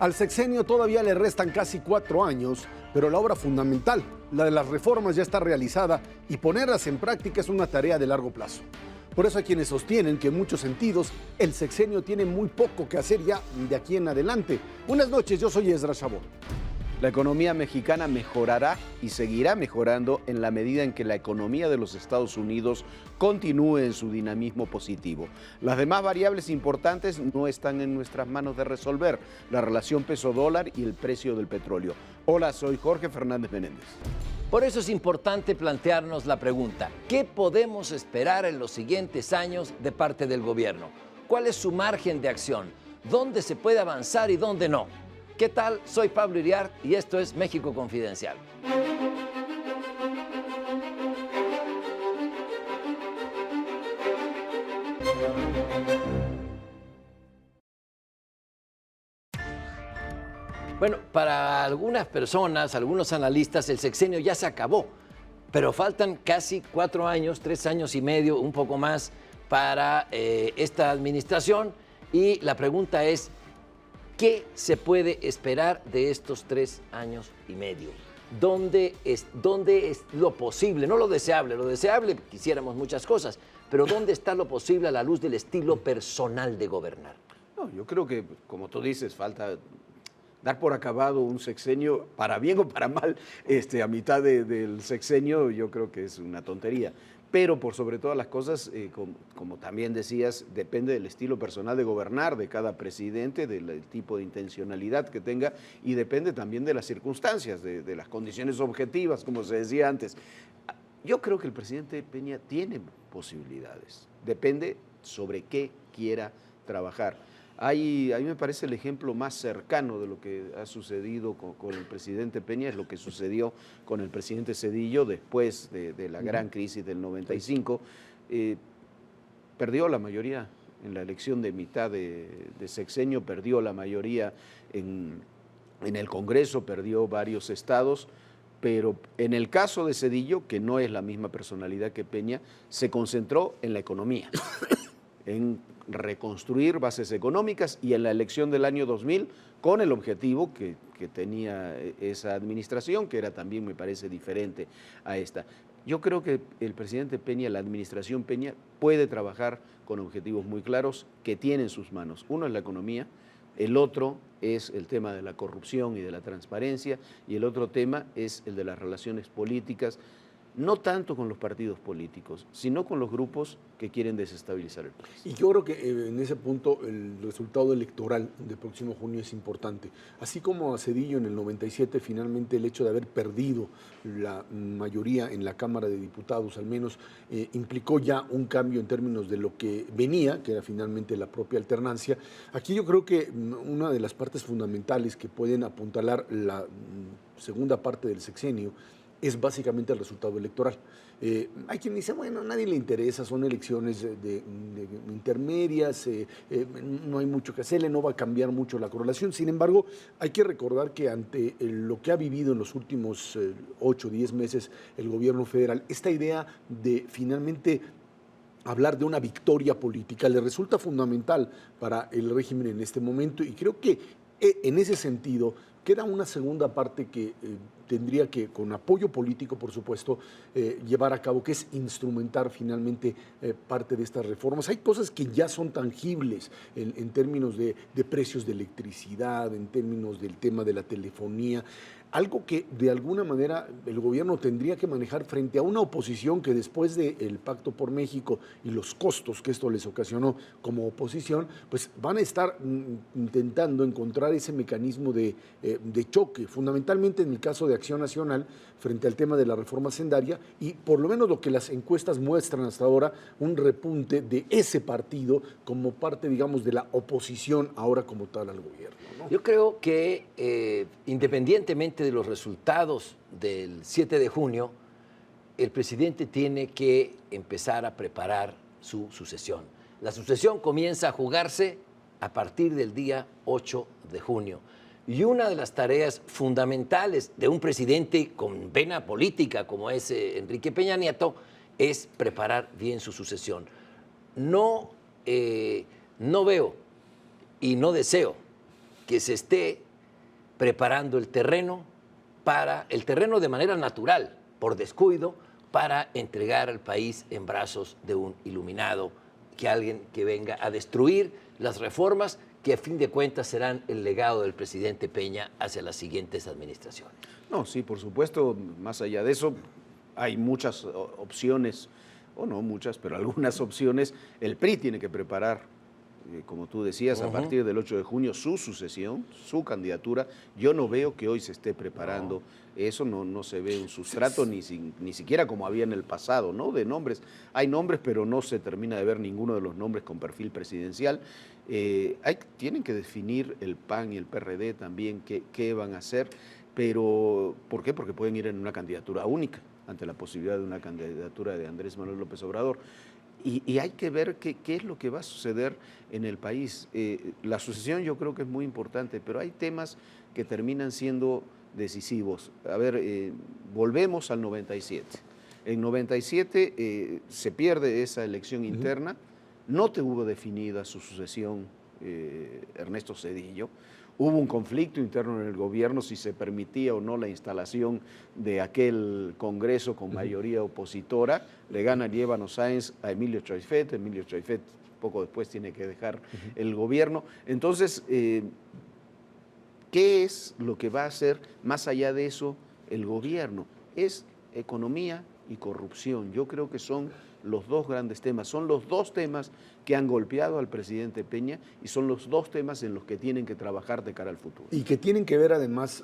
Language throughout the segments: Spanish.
Al sexenio todavía le restan casi 4 años, pero la obra fundamental, la de las reformas, ya está realizada y ponerlas en práctica es una tarea de largo plazo. Por eso hay quienes sostienen que en muchos sentidos el sexenio tiene muy poco que hacer ya de aquí en adelante. Buenas noches, yo soy Esdras Chabot. La economía mexicana mejorará y seguirá mejorando en la medida en que la economía de los Estados Unidos continúe en su dinamismo positivo. Las demás variables importantes no están en nuestras manos de resolver: la relación peso-dólar y el precio del petróleo. Hola, soy Jorge Fernández Menéndez. Por eso es importante plantearnos la pregunta: ¿qué podemos esperar en los siguientes años de parte del gobierno? ¿Cuál es su margen de acción? ¿Dónde se puede avanzar y dónde no? ¿Qué tal? Soy Pablo Iriart y esto es México Confidencial. Bueno, para algunas personas, algunos analistas, el sexenio ya se acabó, pero faltan casi 4 años, 3 años y medio, un poco más, para esta administración. Y la pregunta es: ¿qué se puede esperar de estos 3 años y medio? ¿Dónde es lo posible? No lo deseable quisiéramos muchas cosas, pero ¿dónde está lo posible a la luz del estilo personal de gobernar? No, yo creo que, como tú dices, falta dar por acabado un sexenio, para bien o para mal, a mitad del sexenio. Yo creo que es una tontería. Pero por sobre todas las cosas, como también decías, depende del estilo personal de gobernar de cada presidente, del tipo de intencionalidad que tenga, y depende también de las circunstancias, de las condiciones objetivas, como se decía antes. Yo creo que el presidente Peña tiene posibilidades, depende sobre qué quiera trabajar. A mí me parece el ejemplo más cercano de lo que ha sucedido con el presidente Peña es lo que sucedió con el presidente Zedillo después de la gran crisis del 95. Perdió la mayoría en la elección de mitad de sexenio, perdió la mayoría en el Congreso, perdió varios estados, pero en el caso de Zedillo, que no es la misma personalidad que Peña, se concentró en la economía, en reconstruir bases económicas, y en la elección del año 2000, con el objetivo que tenía esa administración, que era también, me parece, diferente a esta. Yo creo que el presidente Peña, la administración Peña, puede trabajar con objetivos muy claros que tiene en sus manos. Uno es la economía, el otro es el tema de la corrupción y de la transparencia, y el otro tema es el de las relaciones políticas, no tanto con los partidos políticos, sino con los grupos que quieren desestabilizar el país. Y yo creo que en ese punto el resultado electoral del próximo junio es importante. Así como a Zedillo en el 97, finalmente el hecho de haber perdido la mayoría en la Cámara de Diputados, al menos, implicó ya un cambio en términos de lo que venía, que era finalmente la propia alternancia. Aquí yo creo que una de las partes fundamentales que pueden apuntalar la segunda parte del sexenio es básicamente el resultado electoral. Hay quien dice, bueno, a nadie le interesa, son elecciones de intermedias, no hay mucho que hacerle, no va a cambiar mucho la correlación. Sin embargo, hay que recordar que ante lo que ha vivido en los últimos 8 o 10 meses el gobierno federal, esta idea de finalmente hablar de una victoria política le resulta fundamental para el régimen en este momento, y creo que en ese sentido queda una segunda parte que tendría que, con apoyo político, por supuesto, llevar a cabo, que es instrumentar finalmente parte de estas reformas. Hay cosas que ya son tangibles en términos de precios de electricidad, en términos del tema de la telefonía, algo que de alguna manera el gobierno tendría que manejar frente a una oposición que, después del Pacto por México y los costos que esto les ocasionó como oposición, pues van a estar intentando encontrar ese mecanismo de choque, fundamentalmente en el caso de Acción Nacional, frente al tema de la reforma hacendaria, y por lo menos lo que las encuestas muestran hasta ahora, un repunte de ese partido como parte, digamos, de la oposición ahora como tal al gobierno, ¿no? Yo creo que independientemente de los resultados del 7 de junio, el presidente tiene que empezar a preparar su sucesión. La sucesión comienza a jugarse a partir del día 8 de junio. Y una de las tareas fundamentales de un presidente con vena política como es Enrique Peña Nieto es preparar bien su sucesión. No veo y no deseo que se esté preparando el terreno de manera natural, por descuido, para entregar al país en brazos de un iluminado, que alguien que venga a destruir las reformas que a fin de cuentas serán el legado del presidente Peña hacia las siguientes administraciones. No, sí, por supuesto, más allá de eso, hay muchas opciones, o no muchas, pero algunas opciones. El PRI tiene que preparar, como tú decías, a partir del 8 de junio su sucesión, su candidatura. Yo no veo que hoy se esté preparando eso, no se ve un sustrato, ni siquiera como había en el pasado, ¿no? De nombres. Hay nombres, pero no se termina de ver ninguno de los nombres con perfil presidencial. Tienen que definir el PAN y el PRD también qué van a hacer, pero ¿por qué? Porque pueden ir en una candidatura única ante la posibilidad de una candidatura de Andrés Manuel López Obrador. Y hay que ver qué es lo que va a suceder en el país. La sucesión yo creo que es muy importante, pero hay temas que terminan siendo decisivos. A ver, volvemos al 97. En 97 se pierde esa elección interna, no hubo definida su sucesión Ernesto Zedillo. Hubo un conflicto interno en el gobierno si se permitía o no la instalación de aquel Congreso con mayoría opositora. Le gana Líbano Sáenz a Emilio Choifet. Emilio Choifet poco después tiene que dejar el gobierno. Entonces, ¿qué es lo que va a hacer más allá de eso el gobierno? Es economía y corrupción. Yo creo que son los dos grandes temas, son los dos temas que han golpeado al presidente Peña y son los dos temas en los que tienen que trabajar de cara al futuro. Y que tienen que ver además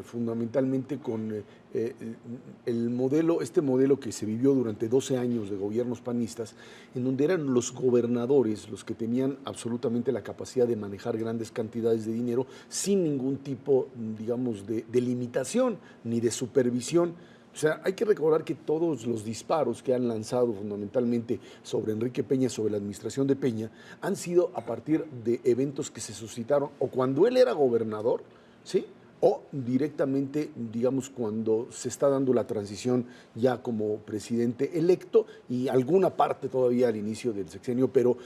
fundamentalmente con este modelo que se vivió durante 12 años de gobiernos panistas, en donde eran los gobernadores los que tenían absolutamente la capacidad de manejar grandes cantidades de dinero sin ningún tipo, digamos, de limitación ni de supervisión. O sea, hay que recordar que todos los disparos que han lanzado fundamentalmente sobre Enrique Peña, sobre la administración de Peña, han sido a partir de eventos que se suscitaron o cuando él era gobernador, ¿sí?, o directamente, digamos, cuando se está dando la transición ya como presidente electo y alguna parte todavía al inicio del sexenio, pero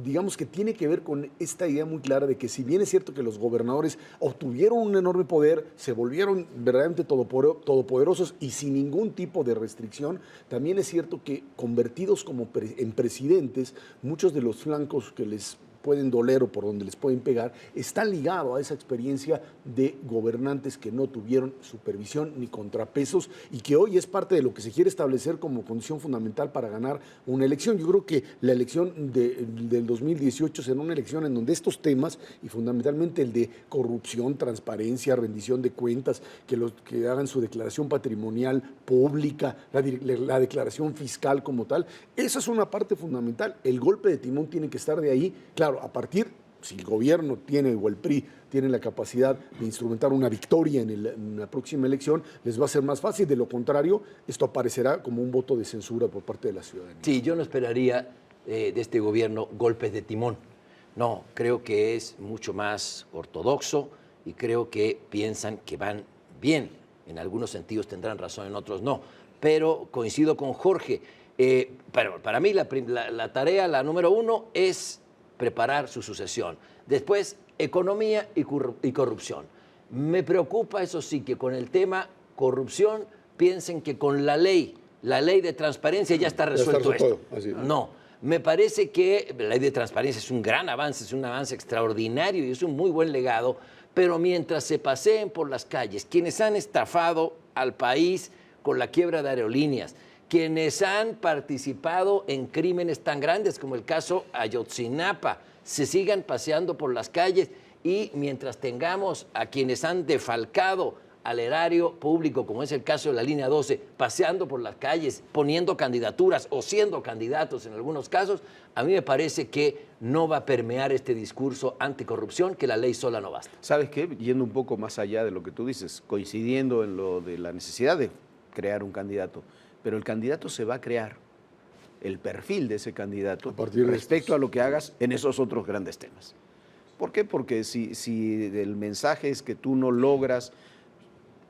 digamos que tiene que ver con esta idea muy clara de que si bien es cierto que los gobernadores obtuvieron un enorme poder, se volvieron verdaderamente todopoderosos y sin ningún tipo de restricción, también es cierto que convertidos en presidentes, muchos de los flancos que les pueden doler o por donde les pueden pegar, está ligado a esa experiencia de gobernantes que no tuvieron supervisión ni contrapesos y que hoy es parte de lo que se quiere establecer como condición fundamental para ganar una elección. Yo creo que la elección del 2018 será una elección en donde estos temas, y fundamentalmente el de corrupción, transparencia, rendición de cuentas, que hagan su declaración patrimonial pública, la declaración fiscal como tal, esa es una parte fundamental. El golpe de timón tiene que estar de ahí. Claro, a partir, si el gobierno tiene o el PRI tiene la capacidad de instrumentar una victoria en la próxima elección, les va a ser más fácil. De lo contrario, esto aparecerá como un voto de censura por parte de la ciudadanía. Sí, yo no esperaría de este gobierno golpes de timón. No, creo que es mucho más ortodoxo y creo que piensan que van bien. En algunos sentidos tendrán razón, en otros no. Pero coincido con Jorge. Pero para mí la tarea, la número uno, es preparar su sucesión. Después, economía y corrupción. Me preocupa, eso sí, que con el tema corrupción piensen que con la ley de transparencia ya está resuelto esto. No, me parece que la ley de transparencia es un gran avance, es un avance extraordinario y es un muy buen legado, pero mientras se paseen por las calles quienes han estafado al país con la quiebra de aerolíneas, quienes han participado en crímenes tan grandes como el caso Ayotzinapa, se sigan paseando por las calles y mientras tengamos a quienes han defalcado al erario público, como es el caso de la Línea 12, paseando por las calles, poniendo candidaturas o siendo candidatos en algunos casos, a mí me parece que no va a permear este discurso anticorrupción, que la ley sola no basta. ¿Sabes qué? Yendo un poco más allá de lo que tú dices, coincidiendo en lo de la necesidad de crear un candidato, pero el candidato se va a crear, el perfil de ese candidato respecto a lo que hagas en esos otros grandes temas. ¿Por qué? Porque si el mensaje es que tú no logras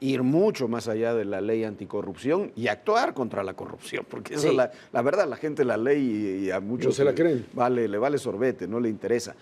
ir mucho más allá de la ley anticorrupción y actuar contra la corrupción, porque eso Sí. la verdad, la gente la ley y a muchos No se la creen. le vale sorbete, no le interesa.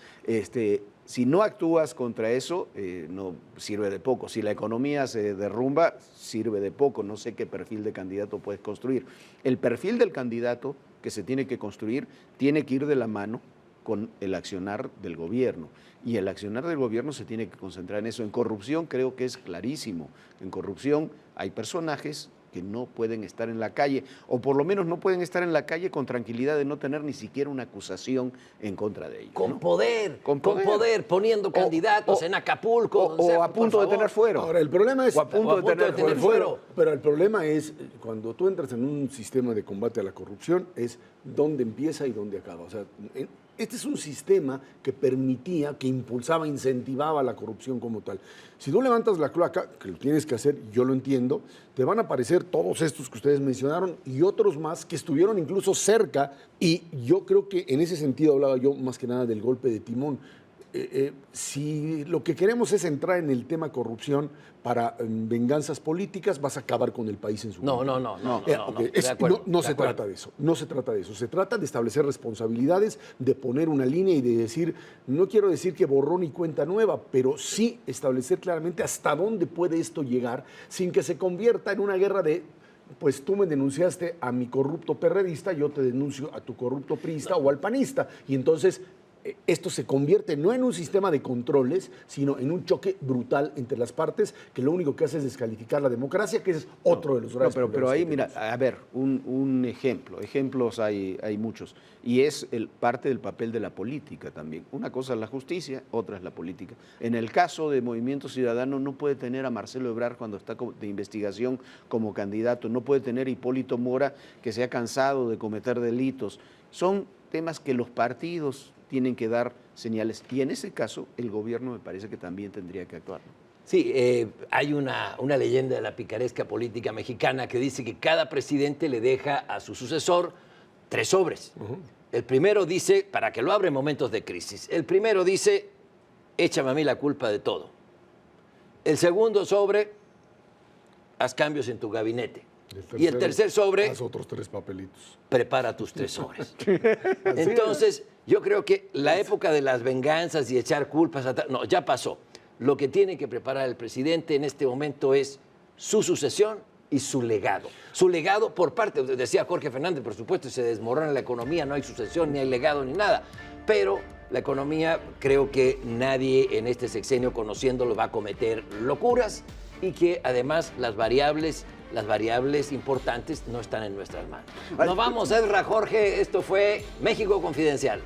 Si no actúas contra eso, no sirve de poco. Si la economía se derrumba, sirve de poco. No sé qué perfil de candidato puedes construir. El perfil del candidato que se tiene que construir tiene que ir de la mano con el accionar del gobierno. Y el accionar del gobierno se tiene que concentrar en eso. En corrupción creo que es clarísimo. En corrupción hay personajes que no pueden estar en la calle, o por lo menos no pueden estar en la calle con tranquilidad de no tener ni siquiera una acusación en contra de ellos. Con ¿no? poder, Con con poder. poder, poniendo candidatos en Acapulco. donde O sea, a por punto de favor. tener fuero. Ahora, el problema es... O a punto de tener fuero. fuero. Pero el problema es, cuando tú entras en un sistema de combate a la corrupción, es dónde empieza y dónde acaba. O sea, este es un sistema que permitía, que impulsaba, incentivaba la corrupción como tal. Si tú levantas la cloaca, que lo tienes que hacer, yo lo entiendo, te van a aparecer todos estos que ustedes mencionaron y otros más que estuvieron incluso cerca, y yo creo que en ese sentido hablaba yo más que nada del golpe de timón. Si lo que queremos es entrar en el tema corrupción para venganzas políticas, vas a acabar con el país en su No, conjunto. no. Ok, De acuerdo, no de se acuerdo. trata de eso, no se trata de eso. Se trata de establecer responsabilidades, de poner una línea y de decir, no quiero decir que borrón y cuenta nueva, pero sí establecer claramente hasta dónde puede esto llegar sin que se convierta en una guerra de, pues tú me denunciaste a mi corrupto perredista, yo te denuncio a tu corrupto priista o al panista. Y entonces esto se convierte no en un sistema de controles, sino en un choque brutal entre las partes que lo único que hace es descalificar la democracia, que es otro de los graves pero problemas ahí, que mira, tenemos. a ver, un ejemplo. Ejemplos hay muchos. Y es parte del papel de la política también. Una cosa es la justicia, otra es la política. En el caso de Movimiento Ciudadano, no puede tener a Marcelo Ebrard cuando está de investigación como candidato, no puede tener a Hipólito Mora que se ha cansado de cometer delitos. Son temas que los partidos tienen que dar señales. Y en ese caso, el gobierno me parece que también tendría que actuar. Sí, hay una leyenda de la picaresca política mexicana que dice que cada presidente le deja a su sucesor 3 sobres. El primero dice, para que lo abra en momentos de crisis, el primero dice, échame a mí la culpa de todo. El segundo sobre, haz cambios en tu gabinete. Y el tercer sobre, haz otros 3 papelitos. prepara tus 3 sobres. Entonces, yo creo que la época de las venganzas y echar culpas atrás, no, ya pasó. Lo que tiene que preparar el presidente en este momento es su sucesión y su legado. Su legado por parte, decía Jorge Fernández, por supuesto, se desmorona la economía, no hay sucesión, ni hay legado, ni nada. Pero la economía, creo que nadie en este sexenio, conociéndolo, va a cometer locuras, y que además las variables importantes no están en nuestras manos. Nos vamos, Ezra, Jorge, esto fue México Confidencial.